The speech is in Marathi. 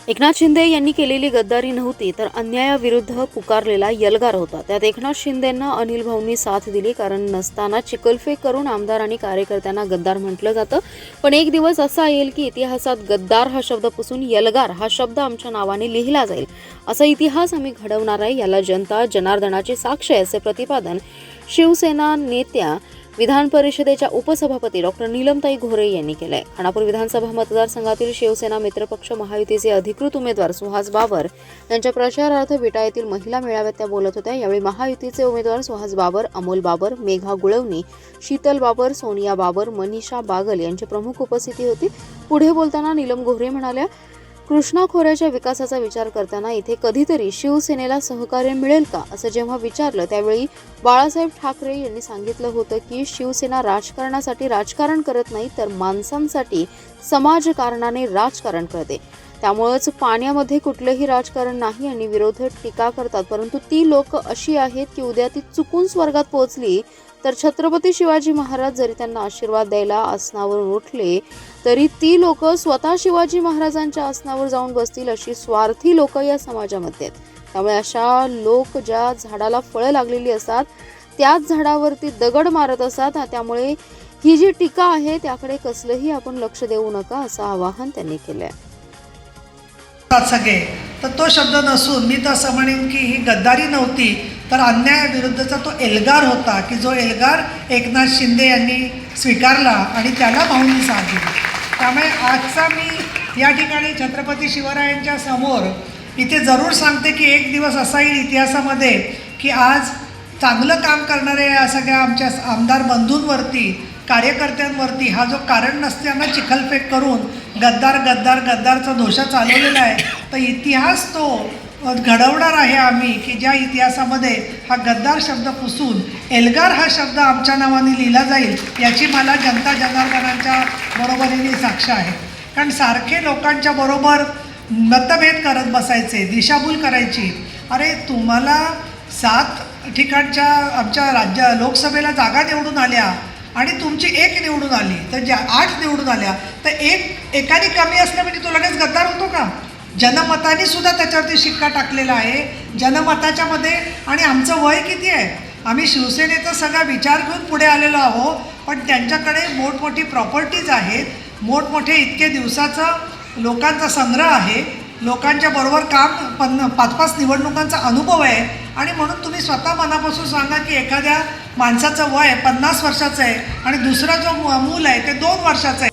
एकनाथ शिंदे यांनी केलेली गद्दारी नव्हती तर अन्यायाविरुद्ध पुकारलेला एल्गार होता। त्यात एकनाथ शिंदेंना अनिल भाऊंनी साथ दिली, कारण नसताना चिकलफेक करून आमदार आणि कार्यकर्त्यांना गद्दार म्हटलं जातं। पण एक दिवस असा येईल की इतिहासात गद्दार हा शब्द पुसून एल्गार हा शब्द आमच्या नावाने लिहिला जाईल। असा इतिहास आम्ही घडवणार आहे, याला जनता जनार्दनाची साक्ष आहे, असे प्रतिपादन शिवसेना नेत्या विधान परिषदेच्या उपसभापती डॉक्टर नीलमताई घोरे यांनी केलंय। खानापूर विधानसभा मतदारसंघातील शिवसेना मित्रपक्ष महायुतीचे अधिकृत उमेदवार सुहास बाबर यांच्या प्रचारार्थ विटा येथील महिला मेळाव्यात त्या बोलत होत्या। यावेळी महायुतीचे उमेदवार सुहास बाबर, अमोल बाबर, मेघा गुळवणी, शीतल बाबर, सोनिया बाबर, मनीषा बागल यांची प्रमुख उपस्थिती होती। पुढे बोलताना नीलम घोरे म्हणाल्या, कृष्णा खोऱ्याच्या विकासाचा विचार करताना इथे कधीतरी शिवसेनेला सहकार्य मिळेल का असं जेव्हा विचारलं, त्यावेळी बाळासाहेब ठाकरे यांनी सांगितलं होतं की शिवसेना राजकारणासाठी राजकारण करत नाही तर माणसांसाठी समाजकारणाने राजकारण करते। त्यामुळेच पाण्यामध्ये कुठलंही राजकारण नाही आणि विरोधक टीका करतात, परंतु ती लोक अशी आहेत की उद्या ती चुकून स्वर्गात पोहोचली तर छत्रपती शिवाजी महाराज जरी त्यांना आशीर्वाद द्यायला आसनावरून उठले तरी ती लोक स्वतः शिवाजी महाराजांच्या आसनावर जाऊन बसतील, अशी स्वार्थी लोक या समाजामध्ये आहेत। त्यामुळे अशा लोक ज्या झाडाला फळं लागलेली असतात त्याच झाडावरती दगड मारत असतात। त्यामुळे ही जी टीका आहे त्याकडे कसलंही आपण लक्ष देऊ नका, असं आवाहन त्यांनी केलंय। सगळे तर तो शब्द नसून मी तर असं म्हणेन की ही गद्दारी नव्हती तर अन्यायाविरुद्धचा तो एल्गार होता, की जो एल्गार एकनाथ शिंदे यांनी स्वीकारला आणि त्याला भाऊंनी साथ दिली। त्यामुळे आजचा मी या ठिकाणी छत्रपती शिवरायांच्या समोर इथे जरूर सांगते की एक दिवस असा येईल इतिहासामध्ये की आज चांगलं काम करणाऱ्या या सगळ्या आमच्या आमदार बंधूंवरती, कार्यकर्त्यांवरती हा जो कारण नसताना चिखलफेक करून गद्दार गद्दार गद्दारचा दोषा चालवलेला आहे, तर इतिहास तो घडवणार आहे आम्ही की ज्या इतिहासामध्ये हा गद्दार शब्द पुसून एल्गार हा शब्द आमच्या नावाने लिहिला जाईल, याची मला जनता जनार्दनांच्या बरोबरीने साक्ष आहे। कारण सारखे लोकांच्या बरोबर मतभेद करत बसायचे, दिशाभूल करायची। अरे तुम्हाला 7 ठिकाणच्या आमच्या लोकसभेला जागा निवडून आल्या आणि तुमची 1 निवडून आली, तर ज्या 8 निवडून आल्या तर एकाने कमी असलं म्हणजे तो लगेच गद्दार होतो का? जनमताने सुद्धा त्याच्यावरती शिक्का टाकलेला आहे, जनमताच्या मध्ये। आणि आमचं वय किती आहे? आम्ही शिवसेनेचा सगळा विचार घेऊन पुढे आलेलो आहोत, पण त्यांच्याकडे मोठमोठी प्रॉपर्टीज आहेत, मोठमोठे इतके दिवसाचा लोकांचा संग्रह आहे, लोकांच्या बरोबर काम 5-5 निवडणुकांचा अनुभव आहे। आणि म्हणून तुम्ही स्वतः मनापासून सांगा की एखाद्या माणसाचं वय 50 वर्षाचं आहे आणि दुसरा जो मूल आहे ते 2 वर्षाचं आहे,